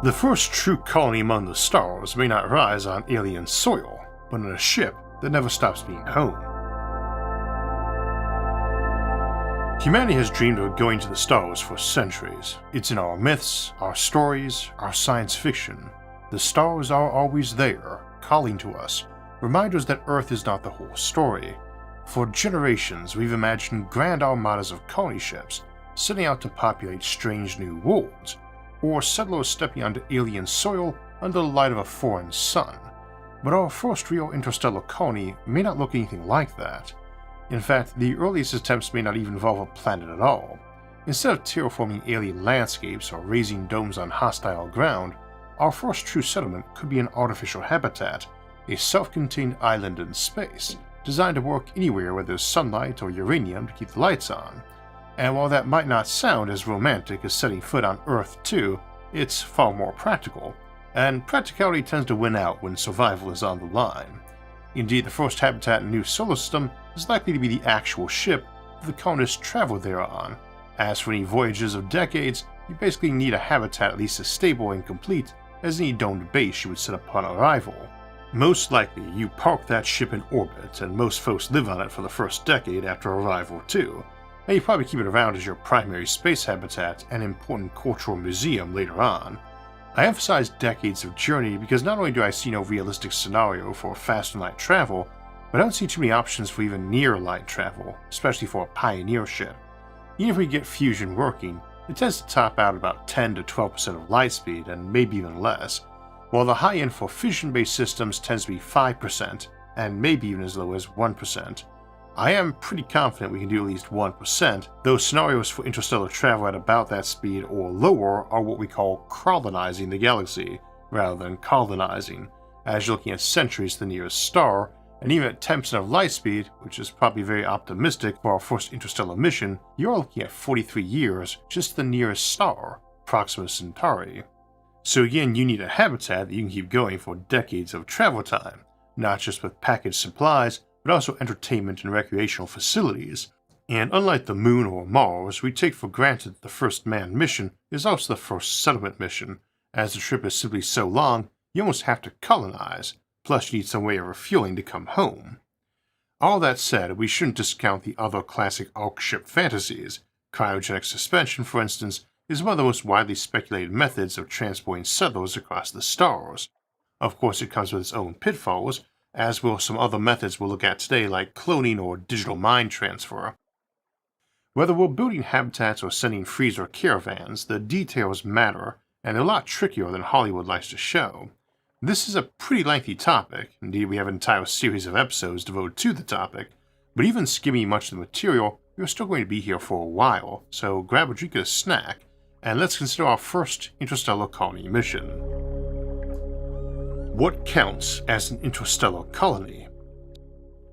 The first true colony among the stars may not rise on alien soil, but on a ship that never stops being home. Humanity has dreamed of going to the stars for centuries. It's in our myths, our stories, our science fiction. The stars are always there, calling to us, reminders that Earth is not the whole story. For generations, we've imagined grand armadas of colony ships setting out to populate strange new worlds, or settlers stepping onto alien soil under the light of a foreign sun. But our first real interstellar colony may not look anything like that. In fact, the earliest attempts may not even involve a planet at all. Instead of terraforming alien landscapes or raising domes on hostile ground, our first true settlement could be an artificial habitat, a self-contained island in space, designed to work anywhere where there's sunlight or uranium to keep the lights on. And while that might not sound as romantic as setting foot on Earth 2, it's far more practical, and practicality tends to win out when survival is on the line. Indeed, the first habitat in the new solar system is likely to be the actual ship that the colonists travel there on. As for any voyages of decades, you basically need a habitat at least as stable and complete as any domed base you would set upon arrival. Most likely, you park that ship in orbit, and most folks live on it for the first decade after arrival too, and you probably keep it around as your primary space habitat and important cultural museum later on. I emphasize decades of journey because not only do I see no realistic scenario for faster light travel, but I don't see too many options for even near light travel, especially for a pioneer ship. Even if we get fusion working, it tends to top out about 10 to 12% of light speed and maybe even less, while the high end for fission-based systems tends to be 5% and maybe even as low as 1%. I am pretty confident we can do at least 1%, though scenarios for interstellar travel at about that speed or lower are what we call colonizing the galaxy, rather than colonizing, as you're looking at centuries to the nearest star, and even at 10% of light speed, which is probably very optimistic for our first interstellar mission, you're looking at 43 years just to the nearest star, Proxima Centauri. So again, you need a habitat that you can keep going for decades of travel time, not just with packaged supplies, but also entertainment and recreational facilities. And unlike the Moon or Mars, we take for granted that the first manned mission is also the first settlement mission, as the trip is simply so long, you almost have to colonize, plus you need some way of refueling to come home. All that said, we shouldn't discount the other classic Ark ship fantasies. Cryogenic suspension, for instance, is one of the most widely speculated methods of transporting settlers across the stars. Of course, it comes with its own pitfalls, as will some other methods we'll look at today like cloning or digital mind transfer. Whether we're building habitats or sending freezer caravans, the details matter, and they're a lot trickier than Hollywood likes to show. This is a pretty lengthy topic, indeed we have an entire series of episodes devoted to the topic, but even skimming much of the material, we're still going to be here for a while, so grab a drink and a snack, and let's consider our first interstellar colony mission. What counts as an interstellar colony?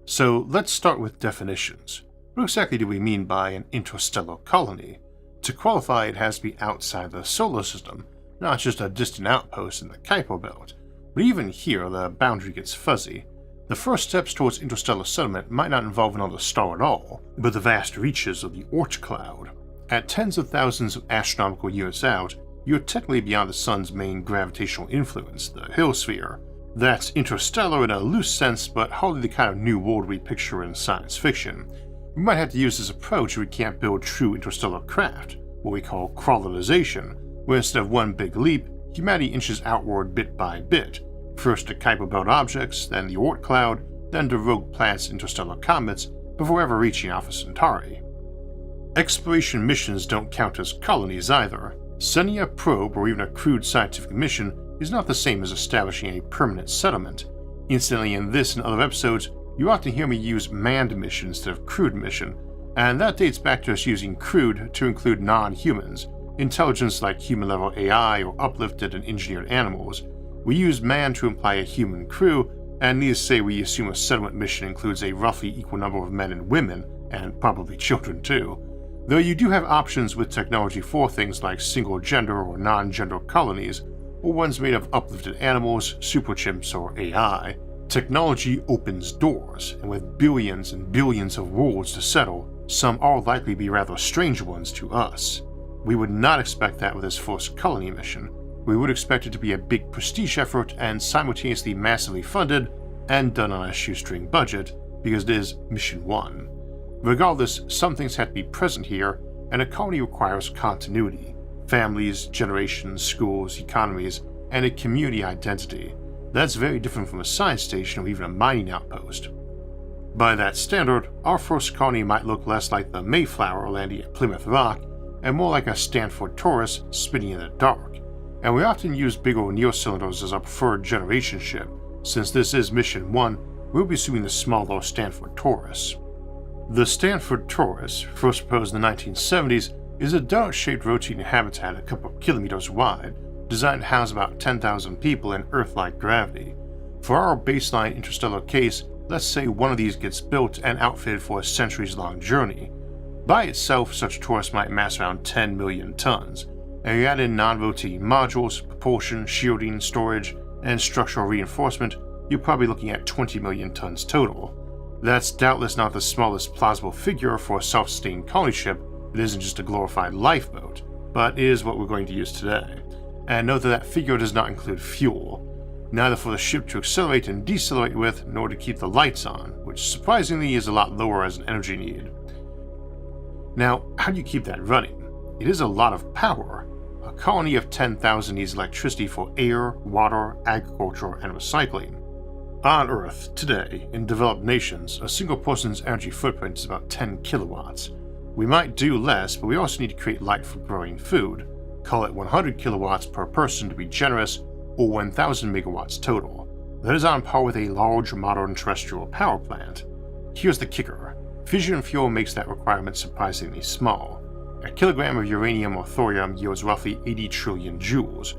So let's start with definitions. What exactly do we mean by an interstellar colony? To qualify, it has to be outside the solar system, not just a distant outpost in the Kuiper Belt. But even here, the boundary gets fuzzy. The first steps towards interstellar settlement might not involve another star at all, but the vast reaches of the Oort cloud. At tens of thousands of astronomical units out, you're technically beyond the sun's main gravitational influence, the Hill sphere. That's interstellar in a loose sense, but hardly the kind of new world we picture in science fiction. We might have to use this approach if we can't build true interstellar craft, what we call colonization, where instead of one big leap, humanity inches outward bit by bit, first to Kuiper Belt objects, then the Oort cloud, then to rogue planets, interstellar comets, before ever reaching Alpha Centauri. Exploration missions don't count as colonies either. Sending a probe or even a crude scientific mission is not the same as establishing a permanent settlement. Incidentally, in this and other episodes, you often hear me use manned mission instead of crewed mission, and that dates back to us using crewed to include non-humans, intelligence like human-level AI or uplifted and engineered animals. We use man to imply a human crew, and needless to say we assume a settlement mission includes a roughly equal number of men and women, and probably children too. Though you do have options with technology for things like single-gender or non-gender colonies, or ones made of uplifted animals, super chimps, or AI. Technology opens doors, and with billions and billions of worlds to settle, some are likely to be rather strange ones to us. We would not expect that with this first colony mission. we would expect it to be a big prestige effort and simultaneously massively funded and done on a shoestring budget, because it is Mission 1. Regardless, some things have to be present here, and a colony requires continuity, families, generations, schools, economies, and a community identity. That's very different from a science station or even a mining outpost. By that standard, our first colony might look less like the Mayflower landing at Plymouth Rock and more like a Stanford Taurus spinning in the dark, and we often use big old neocylinders as our preferred generation ship. Since this is Mission 1, we'll be assuming the smaller Stanford Taurus. The Stanford Taurus, first proposed in the 1970s, is a donut-shaped rotating habitat a couple of kilometers wide, designed to house about 10,000 people in Earth-like gravity. For our baseline interstellar case, let's say one of these gets built and outfitted for a centuries-long journey. By itself, such a Taurus might mass around 10 million tons, and you add in non-rotating modules, propulsion, shielding, storage, and structural reinforcement, you're probably looking at 20 million tons total. That's doubtless not the smallest plausible figure for a self-sustained colony ship that isn't just a glorified lifeboat, but is what we're going to use today. And note that that figure does not include fuel, neither for the ship to accelerate and decelerate with, nor to keep the lights on, which surprisingly is a lot lower as an energy need. Now, how do you keep that running? It is a lot of power. A colony of 10,000 needs electricity for air, water, agriculture, and recycling. On Earth, today, in developed nations, a single person's energy footprint is about 10 kilowatts. We might do less, but we also need to create light for growing food. Call it 100 kilowatts per person to be generous, or 1,000 megawatts total. That is on par with a large modern terrestrial power plant. Here's the kicker. Fission fuel makes that requirement surprisingly small. A kilogram of uranium or thorium yields roughly 80 trillion joules.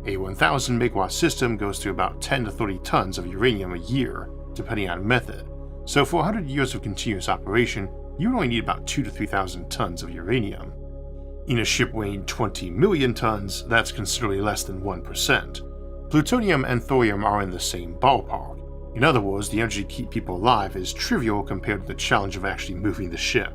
A 1,000 megawatt system goes through about 10 to 30 tons of uranium a year, depending on method. So for 100 years of continuous operation, you would only need about 2 to 3,000 tons of uranium. In a ship weighing 20 million tons, that's considerably less than 1%. Plutonium and thorium are in the same ballpark. In other words, the energy to keep people alive is trivial compared to the challenge of actually moving the ship.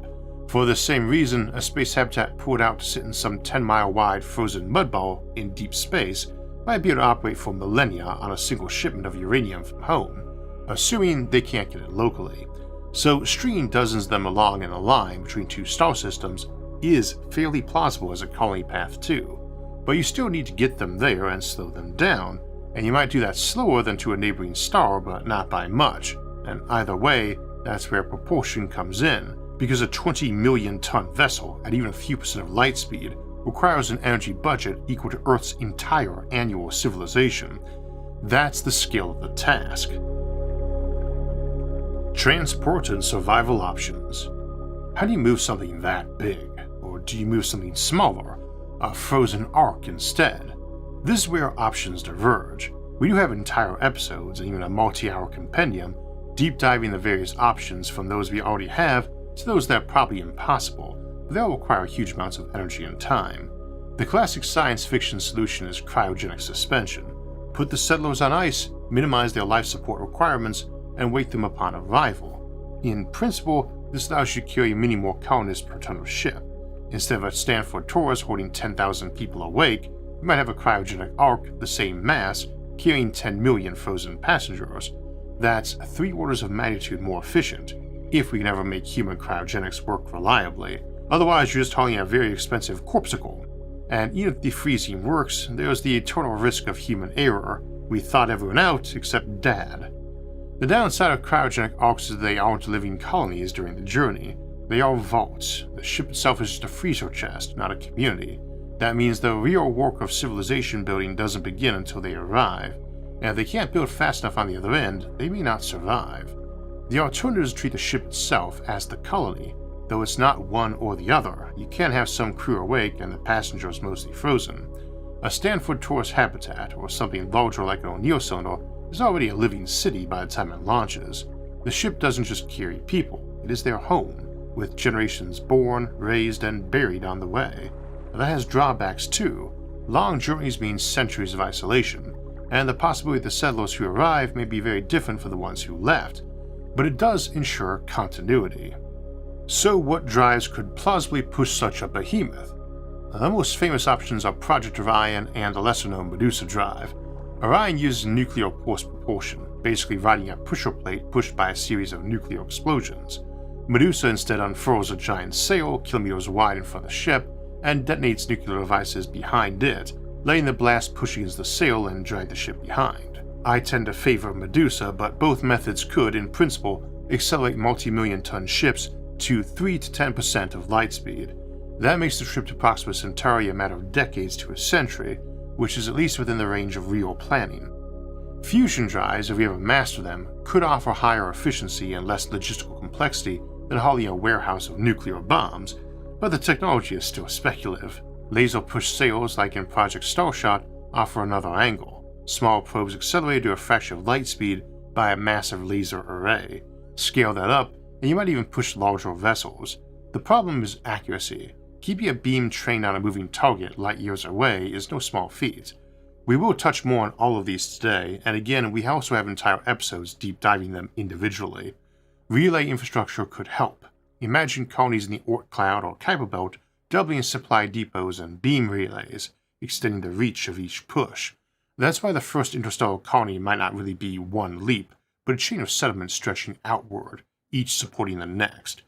For the same reason, a space habitat poured out to sit in some 10-mile wide frozen mud ball in deep space might be able to operate for millennia on a single shipment of uranium from home, assuming they can't get it locally. So stringing dozens of them along in a line between two star systems is fairly plausible as a colony path too, but you still need to get them there and slow them down, and you might do that slower than to a neighboring star, but not by much, and either way, that's where propulsion comes in, because a 20 million ton vessel at even a few percent of light speed requires an energy budget equal to Earth's entire annual civilization. That's the scale of the task. Transport and survival options. How do you move something that big? Or do you move something smaller? A frozen Ark instead? This is where options diverge. We do have entire episodes and even a multi-hour compendium deep diving the various options from those we already have to those that are probably impossible, but they'll require huge amounts of energy and time. The classic science fiction solution is cryogenic suspension. Put the settlers on ice, minimize their life support requirements, and wait them upon arrival. In principle, this allows you to carry many more colonists per ton of ship. Instead of a Stanford Taurus holding 10,000 people awake, you might have a cryogenic Ark the same mass, carrying 10 million frozen passengers. That's 3 orders of magnitude more efficient, if we can ever make human cryogenics work reliably. Otherwise, you're just hauling a very expensive corpuscle. And even if defreezing works, there's the eternal risk of human error. We thawed everyone out except Dad. The downside of cryogenic Arks is they aren't living colonies during the journey. They are vaults. The ship itself is just a freezer chest, not a community. That means the real work of civilization building doesn't begin until they arrive, and if they can't build fast enough on the other end, they may not survive. The alternative is to treat the ship itself as the colony, though it's not one or the other. You can have some crew awake and the passengers mostly frozen. A Stanford Taurus habitat, or something larger like an O'Neill cylinder, is already a living city by the time it launches. The ship doesn't just carry people, it is their home, with generations born, raised, and buried on the way. But that has drawbacks too. Long journeys mean centuries of isolation, and the possibility the settlers who arrive may be very different from the ones who left, but it does ensure continuity. So what drives could plausibly push such a behemoth? The most famous options are Project Orion and the lesser-known Medusa drive. Orion uses nuclear force propulsion, basically riding a pusher plate pushed by a series of nuclear explosions. Medusa instead unfurls a giant sail kilometers wide in front of the ship and detonates nuclear devices behind it, letting the blast push against the sail and drag the ship behind. I tend to favor Medusa, but both methods could, in principle, accelerate multi-million-ton ships to 3 to 10% of light speed. That makes the trip to Proxima Centauri a matter of decades to a century, which is at least within the range of real planning. Fusion drives, if we ever master them, could offer higher efficiency and less logistical complexity than hauling a warehouse of nuclear bombs, but the technology is still speculative. Laser-pushed sails, like in Project Starshot, offer another angle. Small probes accelerated to a fraction of light speed by a massive laser array. Scale that up, and you might even push larger vessels. The problem is accuracy. Keeping a beam trained on a moving target light years away is no small feat. We will touch more on all of these today, and again, we also have entire episodes deep diving them individually. Relay infrastructure could help. Imagine colonies in the Oort Cloud or Kuiper Belt doubling supply depots and beam relays, extending the reach of each push. That's why the first interstellar colony might not really be one leap, but a chain of settlements stretching outward, each supporting the next.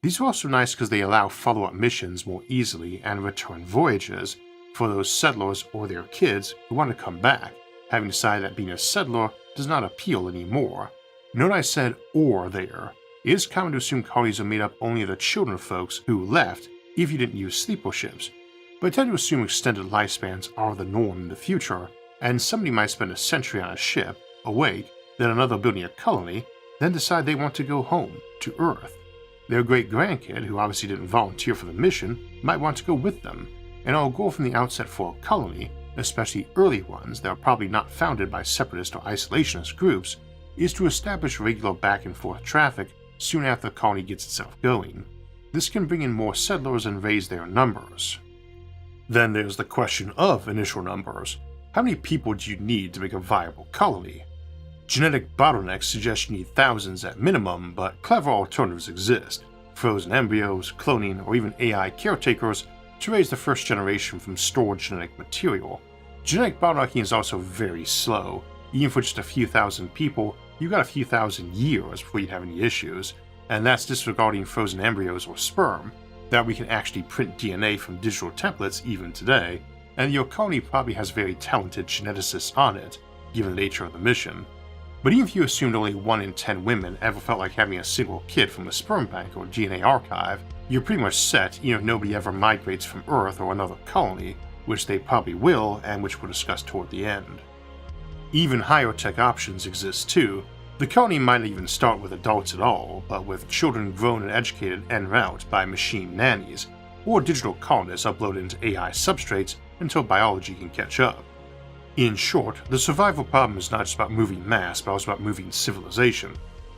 These are also nice because they allow follow-up missions more easily and return voyages for those settlers or their kids who want to come back, having decided that being a settler does not appeal anymore. Note I said "or" there. It is common to assume colonies are made up only of the children of folks who left if you didn't use sleeper ships, but I tend to assume extended lifespans are the norm in the future, and somebody might spend a century on a ship, awake, then another building a colony, then decide they want to go home, to Earth. Their great-grandkid, who obviously didn't volunteer for the mission, might want to go with them, and our goal from the outset for a colony, especially early ones that are probably not founded by separatist or isolationist groups, is to establish regular back-and-forth traffic soon after the colony gets itself going. This can bring in more settlers and raise their numbers. Then there's the question of initial numbers. How many people do you need to make a viable colony? Genetic bottlenecks suggest you need thousands at minimum, but clever alternatives exist. Frozen embryos, cloning, or even AI caretakers to raise the first generation from stored genetic material. Genetic bottlenecking is also very slow. Even for just a few thousand people, you got a few thousand years before you'd have any issues, and that's disregarding frozen embryos or sperm, that we can actually print DNA from digital templates even today, and your colony probably has very talented geneticists on it, given the nature of the mission. But even if you assumed only 1 in 10 women ever felt like having a single kid from a sperm bank or DNA archive, you're pretty much set even if nobody ever migrates from Earth or another colony, which they probably will and which we'll discuss toward the end. Even higher tech options exist too. The colony might not even start with adults at all, but with children grown and educated en route by machine nannies, or digital colonists uploaded into AI substrates until biology can catch up. In short, the survival problem is not just about moving mass, but also about moving civilization.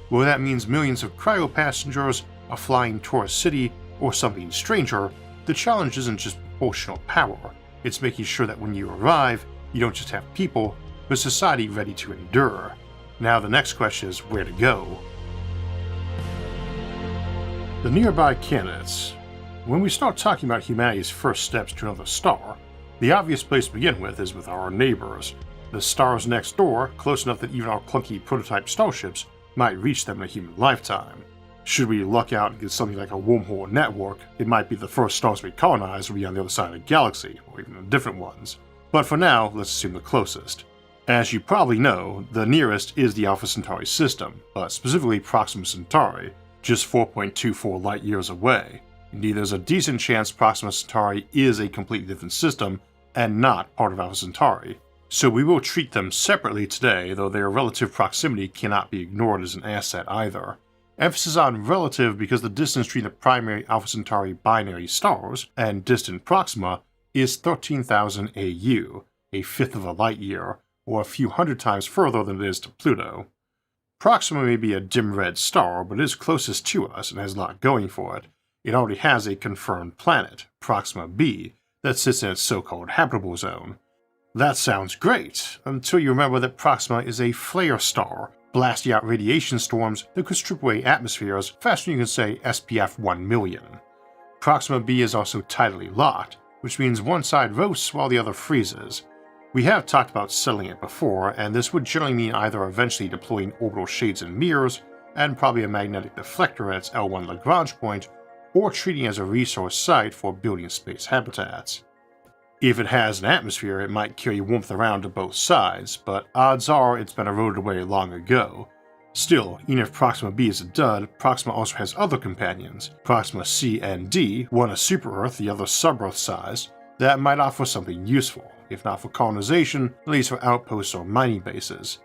Whether that means millions of cryo passengers, a flying tourist city, or something stranger, the challenge isn't just proportional power, it's making sure that when you arrive, you don't just have people, but society ready to endure. Now the next question is where to go. The nearby candidates. When we start talking about humanity's first steps to another star, the obvious place to begin with is with our neighbors, the stars next door, close enough that even our clunky prototype starships might reach them in a human lifetime. Should we luck out and get something like a wormhole network, it might be the first stars we colonize will be on the other side of the galaxy, or even different ones. But for now, let's assume the closest. As you probably know, the nearest is the Alpha Centauri system, but specifically Proxima Centauri, just 4.24 light years away. Indeed, there's a decent chance Proxima Centauri is a completely different system and not part of Alpha Centauri. So we will treat them separately today, though their relative proximity cannot be ignored as an asset either. Emphasis on relative because the distance between the primary Alpha Centauri binary stars and distant Proxima is 13,000 AU, a fifth of a light year, or a few hundred times further than it is to Pluto. Proxima may be a dim red star, but it is closest to us and has a lot going for it. It already has a confirmed planet, Proxima b, that sits in its so-called habitable zone. That sounds great, until you remember that Proxima is a flare star, blasting out radiation storms that could strip away atmospheres faster than you can say SPF 1 million. Proxima b is also tidally locked, which means one side roasts while the other freezes. We have talked about settling it before, and this would generally mean either eventually deploying orbital shades and mirrors, and probably a magnetic deflector at its L1 Lagrange point, or treating it as a resource site for building space habitats. If it has an atmosphere, it might carry warmth around to both sides, but odds are it's been eroded away long ago. Still, even if Proxima B is a dud, Proxima also has other companions, Proxima C and D, one a super-Earth, the other sub-Earth size, that might offer something useful, if not for colonization, at least for outposts or mining bases.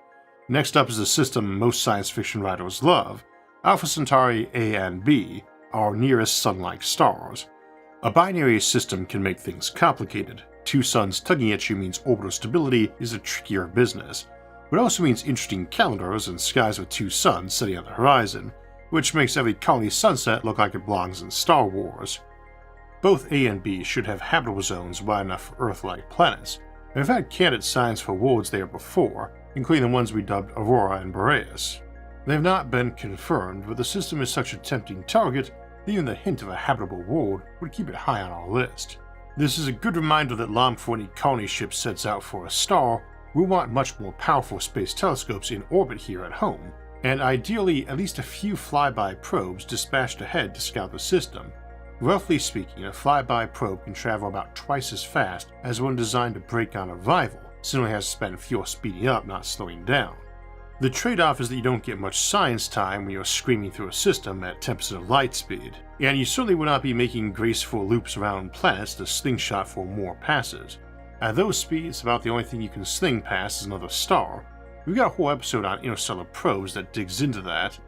Next up is the system most science fiction writers love, Alpha Centauri A and B, our nearest sun-like stars. A binary system can make things complicated. Two suns tugging at you means orbital stability is a trickier business, but it also means interesting calendars and skies with two suns sitting on the horizon, which makes every colony sunset look like it belongs in Star Wars. Both A and B should have habitable zones wide enough for Earth-like planets, and have had candidate signs for worlds there before, including the ones we dubbed Aurora and Boreas. They have not been confirmed, but the system is such a tempting target that even the hint of a habitable world would keep it high on our list. This is a good reminder that long before any colony ship sets out for a star, we'll want much more powerful space telescopes in orbit here at home, and ideally at least a few flyby probes dispatched ahead to scout the system. Roughly speaking, a flyby probe can travel about twice as fast as one designed to break on arrival, since it only has to spend fuel speeding up, not slowing down. The trade-off is that you don't get much science time when you're screaming through a system at 10% of light speed, and you certainly would not be making graceful loops around planets to slingshot for more passes. At those speeds, about the only thing you can sling past is another star. We've got a whole episode on interstellar probes that digs into that.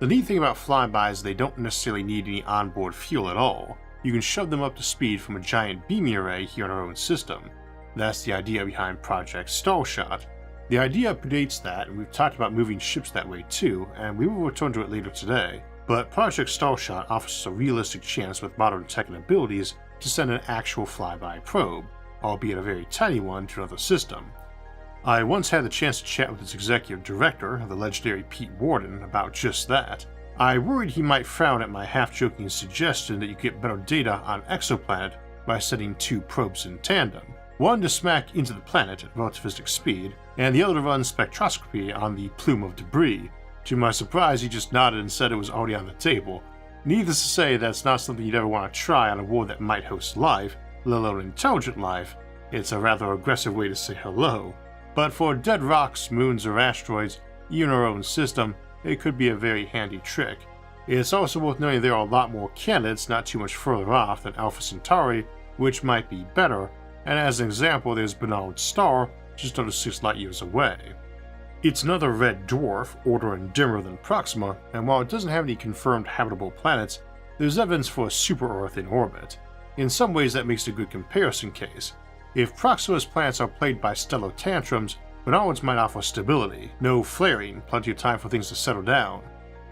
The neat thing about flybys is they don't necessarily need any onboard fuel at all. You can shove them up to speed from a giant beaming array here in our own system. That's the idea behind Project Starshot. The idea predates that, and we've talked about moving ships that way too, and we will return to it later today, but Project Starshot offers us a realistic chance with modern tech and abilities to send an actual flyby probe, albeit a very tiny one, to another system. I once had the chance to chat with its executive director, the legendary Pete Worden, about just that. I worried he might frown at my half-joking suggestion that you get better data on exoplanet by sending two probes in tandem, one to smack into the planet at relativistic speed, and the other to run spectroscopy on the plume of debris. To my surprise, he just nodded and said it was already on the table. Needless to say, that's not something you'd ever want to try on a world that might host life, let alone intelligent life. It's a rather aggressive way to say hello. But for dead rocks, moons, or asteroids, even our own system, it could be a very handy trick. It's also worth noting there are a lot more candidates not too much further off than Alpha Centauri, which might be better, and as an example there's Bernard's star, just under 6 light-years away. It's another red dwarf, older and dimmer than Proxima, and while it doesn't have any confirmed habitable planets, there's evidence for a super-Earth in orbit. In some ways that makes it a good comparison case. If Proxima's planets are plagued by stellar tantrums, Bernard's might offer stability, no flaring, plenty of time for things to settle down.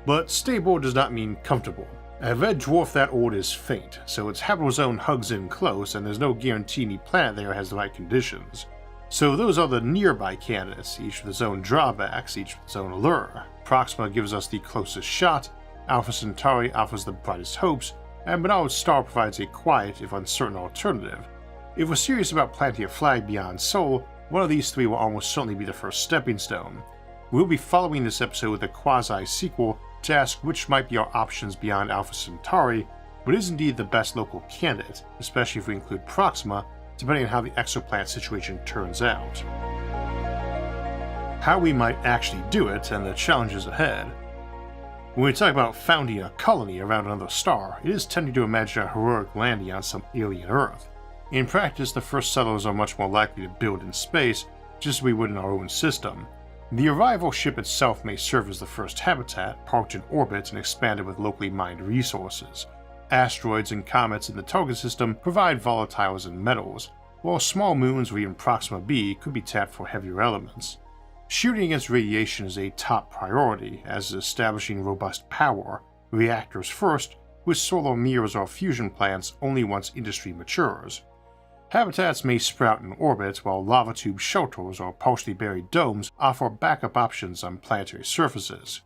But stable does not mean comfortable. A red dwarf that old is faint, so its habitable zone hugs in close, and there's no guarantee any planet there has the right conditions. So those are the nearby candidates, each with its own drawbacks, each with its own allure. Proxima gives us the closest shot, Alpha Centauri offers the brightest hopes, and Bernard's star provides a quiet, if uncertain, alternative. If we're serious about planting a flag beyond Sol, one of these three will almost certainly be the first stepping stone. We'll be following this episode with a quasi-sequel to ask which might be our options beyond Alpha Centauri, but is indeed the best local candidate, especially if we include Proxima, depending on how the exoplanet situation turns out. How we might actually do it, and the challenges ahead. When we talk about founding a colony around another star, it is tempting to imagine a heroic landing on some alien Earth. In practice, the first settlers are much more likely to build in space, just as we would in our own system. The arrival ship itself may serve as the first habitat, parked in orbit and expanded with locally mined resources. Asteroids and comets in the target system provide volatiles and metals, while small moons or even Proxima B could be tapped for heavier elements. Shooting against radiation is a top priority, as is establishing robust power, reactors first, with solar mirrors or fusion plants only once industry matures. Habitats may sprout in orbit, while lava tube shelters or partially buried domes offer backup options on planetary surfaces.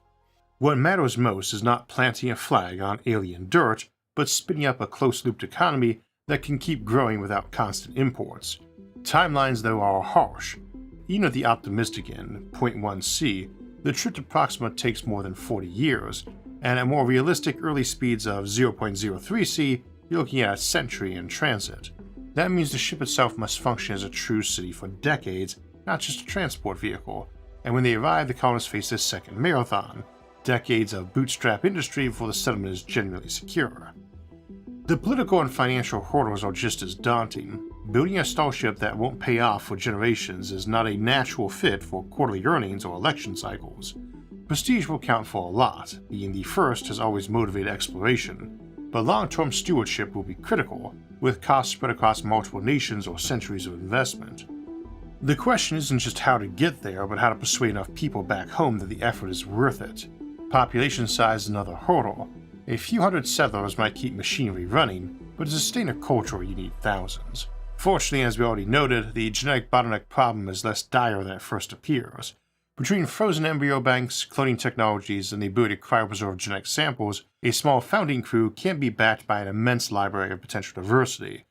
What matters most is not planting a flag on alien dirt, but spinning up a close-looped economy that can keep growing without constant imports. Timelines, though, are harsh. Even at the optimistic end, 0.1c, the trip to Proxima takes more than 40 years, and at more realistic early speeds of 0.03c, you're looking at a century in transit. That means the ship itself must function as a true city for decades, not just a transport vehicle, and when they arrive, the colonists face their second marathon, decades of bootstrap industry before the settlement is genuinely secure. The political and financial hurdles are just as daunting. Building a starship that won't pay off for generations is not a natural fit for quarterly earnings or election cycles. Prestige will count for a lot, being the first has always motivated exploration, but long-term stewardship will be critical, with costs spread across multiple nations or centuries of investment. The question isn't just how to get there, but how to persuade enough people back home that the effort is worth it. Population size is another hurdle. A few hundred settlers might keep machinery running, but to sustain a culture you need thousands. Fortunately, as we already noted, the genetic bottleneck problem is less dire than it first appears. Between frozen embryo banks, cloning technologies, and the ability to cryopreserve genetic samples, a small founding crew can't be backed by an immense library of potential diversity.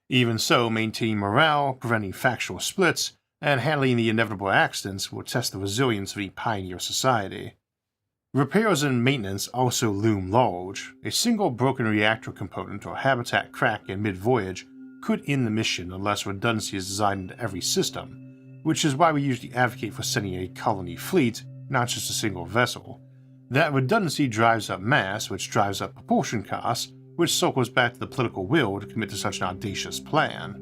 Even so, maintaining morale, preventing factional splits, and handling the inevitable accidents will test the resilience of a pioneer society. Repairs and maintenance also loom large. A single broken reactor component or habitat crack in mid-voyage could end the mission unless redundancy is designed into every system, which is why we usually advocate for sending a colony fleet, not just a single vessel. That redundancy drives up mass, which drives up propulsion costs, which circles back to the political will to commit to such an audacious plan.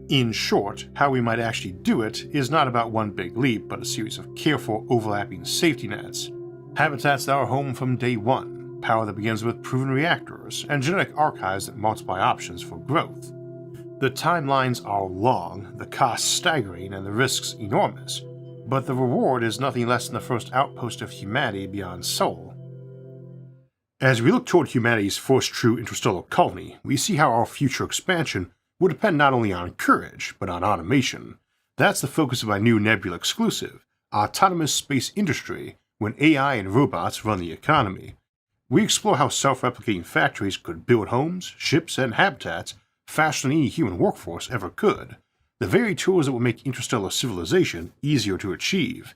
In short, how we might actually do it is not about one big leap, but a series of careful overlapping safety nets. Habitats that are home from day one, power that begins with proven reactors, and genetic archives that multiply options for growth. The timelines are long, the costs staggering, and the risks enormous, but the reward is nothing less than the first outpost of humanity beyond Sol. As we look toward humanity's first true interstellar colony, we see how our future expansion will depend not only on courage, but on automation. That's the focus of my new Nebula exclusive, Autonomous Space Industry, when AI and robots run the economy. We explore how self-replicating factories could build homes, ships, and habitats faster than any human workforce ever could, the very tools that will make interstellar civilization easier to achieve.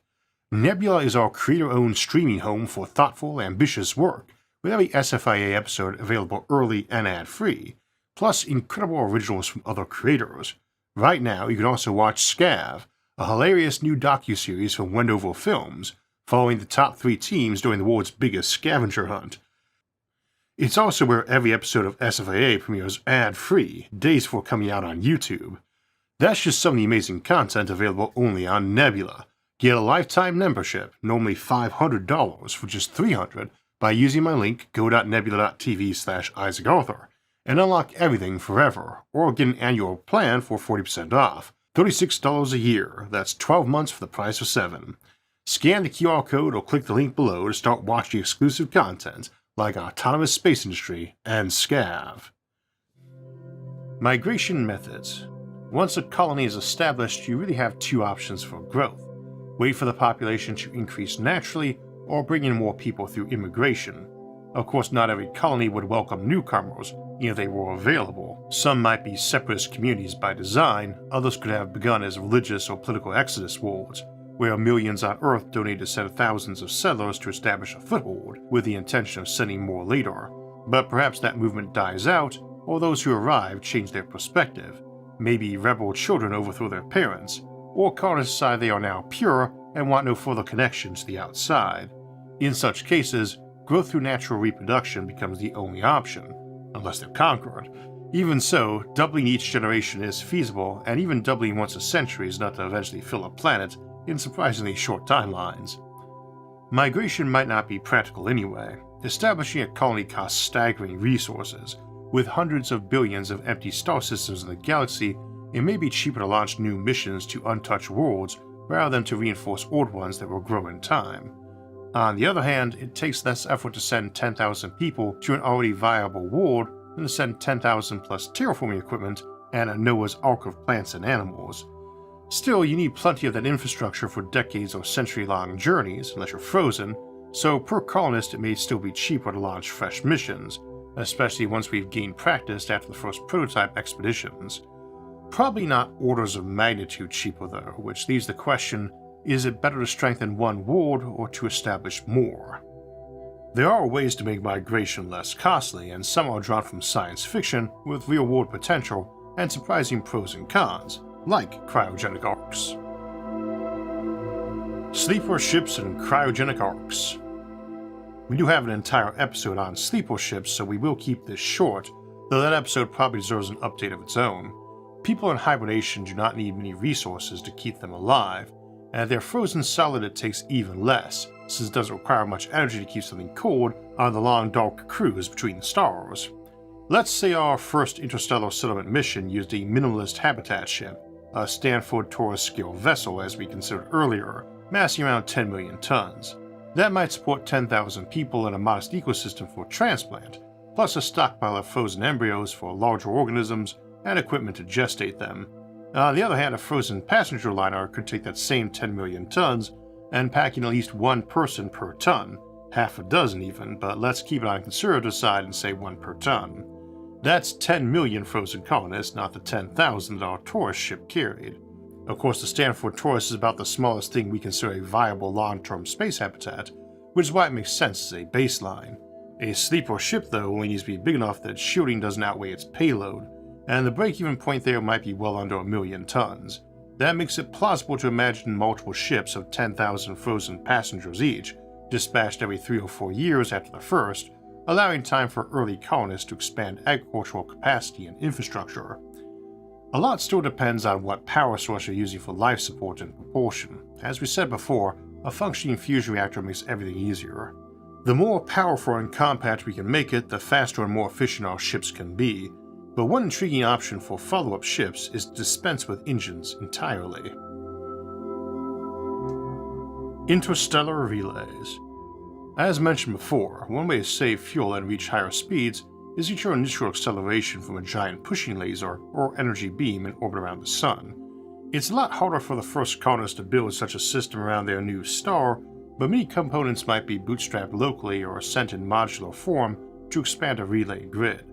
Nebula is our creator-owned streaming home for thoughtful, ambitious work, with every SFIA episode available early and ad-free, plus incredible originals from other creators. Right now, you can also watch Scav, a hilarious new docuseries from Wendover Films, following the top 3 teams during the world's biggest scavenger hunt. It's also where every episode of SFIA premieres ad-free, days before coming out on YouTube. That's just some of the amazing content available only on Nebula. Get a lifetime membership, normally $500 for just $300, by using my link go.nebula.tv/IsaacArthur, and unlock everything forever, or get an annual plan for 40% off, $36 a year. That's 12 months for the price of 7. Scan the QR code or click the link below to start watching exclusive content like Autonomous Space Industry and Scav. Migration methods. Once a colony is established, you really have 2 options for growth. Wait for the population to increase naturally, or bring in more people through immigration. Of course, not every colony would welcome newcomers, even if they were available. Some might be separatist communities by design, others could have begun as religious or political exodus wards, where millions on Earth donated to send thousands of settlers to establish a foothold, with the intention of sending more later. But perhaps that movement dies out, or those who arrive change their perspective. Maybe rebel children overthrow their parents, or colonists decide they are now pure and want no further connection to the outside. In such cases, growth through natural reproduction becomes the only option, unless they're conquered. Even so, doubling each generation is feasible, and even doubling once a century is enough to eventually fill a planet in surprisingly short timelines. Migration might not be practical anyway. Establishing a colony costs staggering resources. With hundreds of billions of empty star systems in the galaxy, it may be cheaper to launch new missions to untouched worlds rather than to reinforce old ones that will grow in time. On the other hand, it takes less effort to send 10,000 people to an already viable world than to send 10,000 plus terraforming equipment and a Noah's Ark of plants and animals. Still, you need plenty of that infrastructure for decades or century-long journeys, unless you're frozen, so per colonist it may still be cheaper to launch fresh missions, especially once we've gained practice after the first prototype expeditions. Probably not orders of magnitude cheaper though, which leaves the question, is it better to strengthen one ward or to establish more? There are ways to make migration less costly, and some are drawn from science fiction with real-world potential and surprising pros and cons, like cryogenic arcs. Sleeper ships and cryogenic arcs. We do have an entire episode on sleeper ships, so we will keep this short, though that episode probably deserves an update of its own. People in hibernation do not need many resources to keep them alive, and if they're frozen solid it takes even less, since it doesn't require much energy to keep something cold on the long dark cruise between the stars. Let's say our first interstellar settlement mission used a minimalist habitat ship, a Stanford Taurus scale vessel as we considered earlier, massing around 10 million tons. That might support 10,000 people and a modest ecosystem for transplant, plus a stockpile of frozen embryos for larger organisms and equipment to gestate them. On the other hand, a frozen passenger liner could take that same 10 million tons and pack in at least one person per ton, half a dozen even, but let's keep it on the conservative side and say one per ton. That's 10 million frozen colonists, not the 10,000 that our Taurus ship carried. Of course, the Stanford Taurus is about the smallest thing we consider a viable long-term space habitat, which is why it makes sense as a baseline. A sleeper ship, though, only needs to be big enough that its shielding doesn't outweigh its payload, and the break-even point there might be well under 1 million tons. That makes it plausible to imagine multiple ships of 10,000 frozen passengers each, dispatched every 3 or 4 years after the first, allowing time for early colonists to expand agricultural capacity and infrastructure. A lot still depends on what power source you're using for life support and propulsion. As we said before, a functioning fusion reactor makes everything easier. The more powerful and compact we can make it, the faster and more efficient our ships can be. But one intriguing option for follow-up ships is to dispense with engines entirely. Interstellar Relays. As mentioned before, one way to save fuel and reach higher speeds is to your initial acceleration from a giant pushing laser or energy beam in orbit around the Sun. It's a lot harder for the first colonists to build such a system around their new star, but many components might be bootstrapped locally or sent in modular form to expand a relay grid.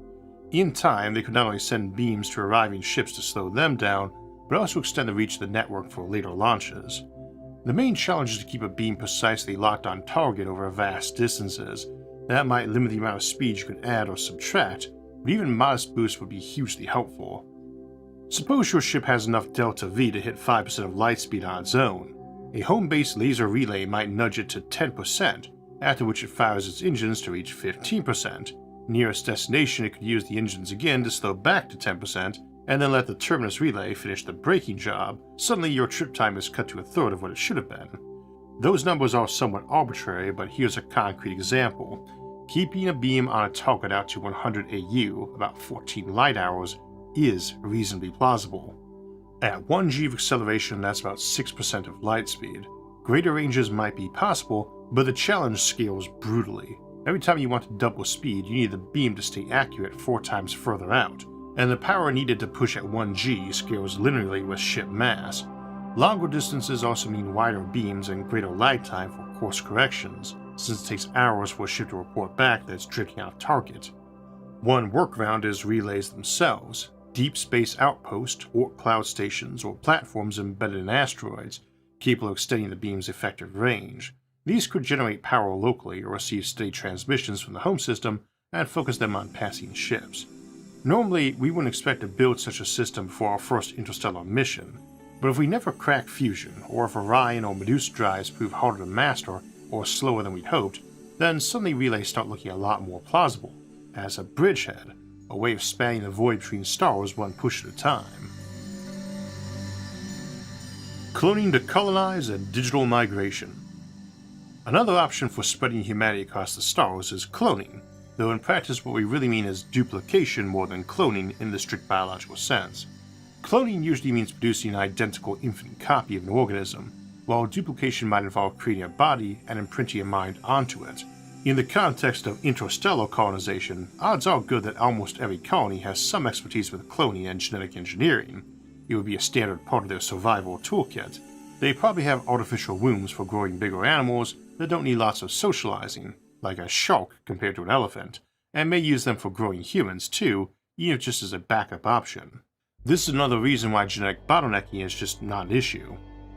In time, they could not only send beams to arriving ships to slow them down, but also extend the reach of the network for later launches. The main challenge is to keep a beam precisely locked on target over vast distances. That might limit the amount of speed you can add or subtract, but even modest boosts would be hugely helpful. Suppose your ship has enough delta V to hit 5% of light speed on its own. A home-based laser relay might nudge it to 10%, after which it fires its engines to reach 15%. Near its destination, it could use the engines again to slow back to 10%, and then let the terminus relay finish the braking job. Suddenly your trip time is cut to a third of what it should have been. Those numbers are somewhat arbitrary, but here's a concrete example. Keeping a beam on a target out to 100 AU, about 14 light hours, is reasonably plausible. At 1 g of acceleration, that's about 6% of light speed. Greater ranges might be possible, but the challenge scales brutally. Every time you want to double speed, you need the beam to stay accurate 4 times further out, and the power needed to push at 1 g scales linearly with ship mass. Longer distances also mean wider beams and greater lag time for course corrections, since it takes hours for a ship to report back that it's drifting off target. One workaround is relays themselves, deep space outposts, or cloud stations, or platforms embedded in asteroids, capable of extending the beam's effective range. These could generate power locally or receive steady transmissions from the home system and focus them on passing ships. Normally, we wouldn't expect to build such a system before our first interstellar mission, but if we never crack fusion, or if Orion or Medusa drives prove harder to master or slower than we'd hoped, then suddenly relays start looking a lot more plausible, as a bridgehead, a way of spanning the void between stars one push at a time. Cloning to colonize and digital migration. Another option for spreading humanity across the stars is cloning, though in practice what we really mean is duplication more than cloning in the strict biological sense. Cloning usually means producing an identical infinite copy of an organism, while duplication might involve creating a body and imprinting a mind onto it. In the context of interstellar colonization, odds are good that almost every colony has some expertise with cloning and genetic engineering. It would be a standard part of their survival toolkit. They probably have artificial wombs for growing bigger animals that don't need lots of socializing, like a shark compared to an elephant, and may use them for growing humans too, even if just as a backup option. This is another reason why genetic bottlenecking is just not an issue.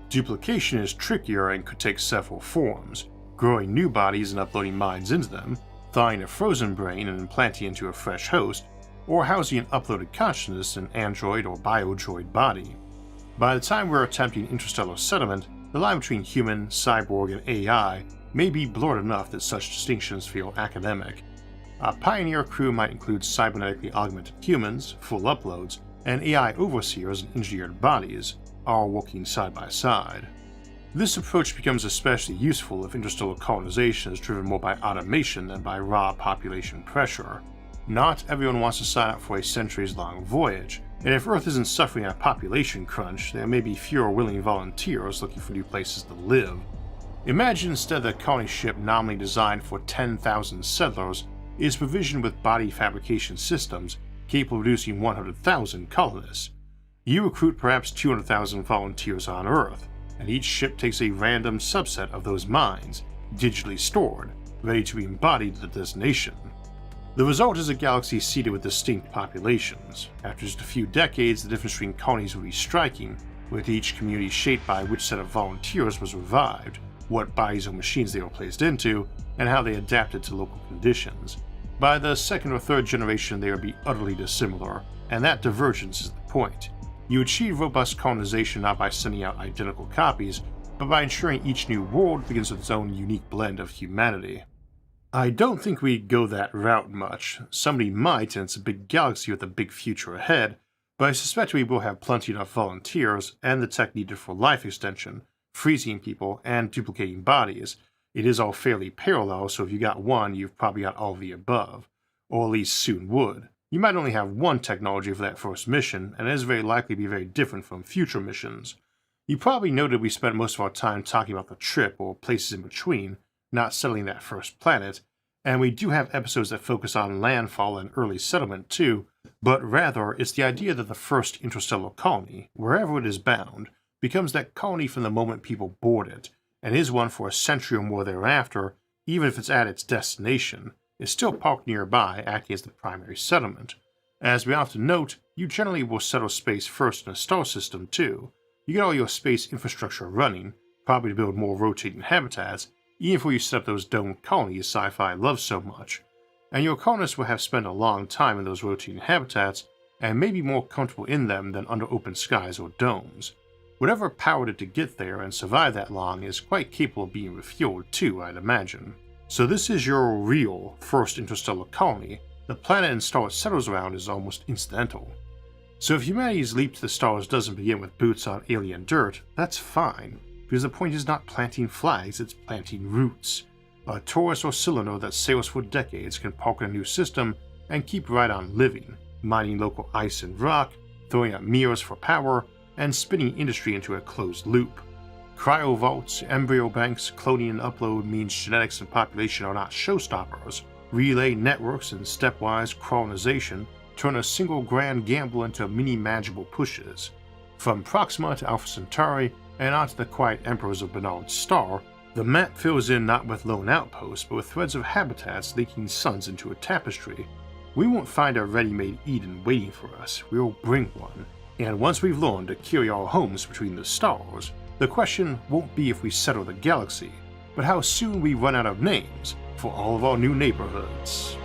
Duplication is trickier and could take several forms: growing new bodies and uploading minds into them, thawing a frozen brain and implanting into a fresh host, or housing an uploaded consciousness in an android or biodroid body. By the time we're attempting interstellar settlement, the line between human, cyborg, and AI may be blurred enough that such distinctions feel academic. A pioneer crew might include cybernetically augmented humans, full uploads, and AI overseers in engineered bodies, all working side by side. This approach becomes especially useful if interstellar colonization is driven more by automation than by raw population pressure. Not everyone wants to sign up for a centuries-long voyage, and if Earth isn't suffering a population crunch, there may be fewer willing volunteers looking for new places to live. Imagine instead that a colony ship nominally designed for 10,000 settlers is provisioned with body fabrication systems capable of producing 100,000 colonists. You recruit perhaps 200,000 volunteers on Earth, and each ship takes a random subset of those minds, digitally stored, ready to be embodied to the destination. The result is a galaxy seeded with distinct populations. After just a few decades, the difference between colonies would be striking, with each community shaped by which set of volunteers was revived, what bodies or machines they were placed into, and how they adapted to local conditions. By the second or third generation, they would be utterly dissimilar, and that divergence is the point. You achieve robust colonization not by sending out identical copies, but by ensuring each new world begins with its own unique blend of humanity. I don't think we'd go that route much. Somebody might, and it's a big galaxy with a big future ahead, but I suspect we will have plenty enough volunteers and the tech needed for life extension, freezing people, and duplicating bodies. It is all fairly parallel, so if you got one, you've probably got all of the above, or at least soon would. You might only have one technology for that first mission, and it is very likely to be very different from future missions. You probably noted we spent most of our time talking about the trip or places in between, not settling that first planet, and we do have episodes that focus on landfall and early settlement too, but rather it's the idea that the first interstellar colony, wherever it is bound, becomes that colony from the moment people board it, and is one for a century or more thereafter, even if it's at its destination, is still parked nearby acting as the primary settlement. As we often note, you generally will settle space first in a star system too. You get all your space infrastructure running, probably to build more rotating habitats, even before you set up those domed colonies sci-fi loves so much, and your colonists will have spent a long time in those rotating habitats and may be more comfortable in them than under open skies or domes. Whatever powered it to get there and survive that long is quite capable of being refueled too, I'd imagine. So this is your real first interstellar colony. The planet and star it settles around is almost incidental. So if humanity's leap to the stars doesn't begin with boots on alien dirt, that's fine, because the point is not planting flags, it's planting roots. A torus or cylinder that sails for decades can park in a new system and keep right on living, mining local ice and rock, throwing up mirrors for power, and spinning industry into a closed loop. Cryovaults, embryo banks, cloning and upload means genetics and population are not showstoppers. Relay networks and stepwise colonization turn a single grand gamble into mini manageable pushes. From Proxima to Alpha Centauri and onto the quiet emperors of Bernard's star, the map fills in not with lone outposts but with threads of habitats linking suns into a tapestry. We won't find a ready-made Eden waiting for us, we'll bring one. And once we've learned to carry our homes between the stars, the question won't be if we settle the galaxy, but how soon we run out of names for all of our new neighborhoods.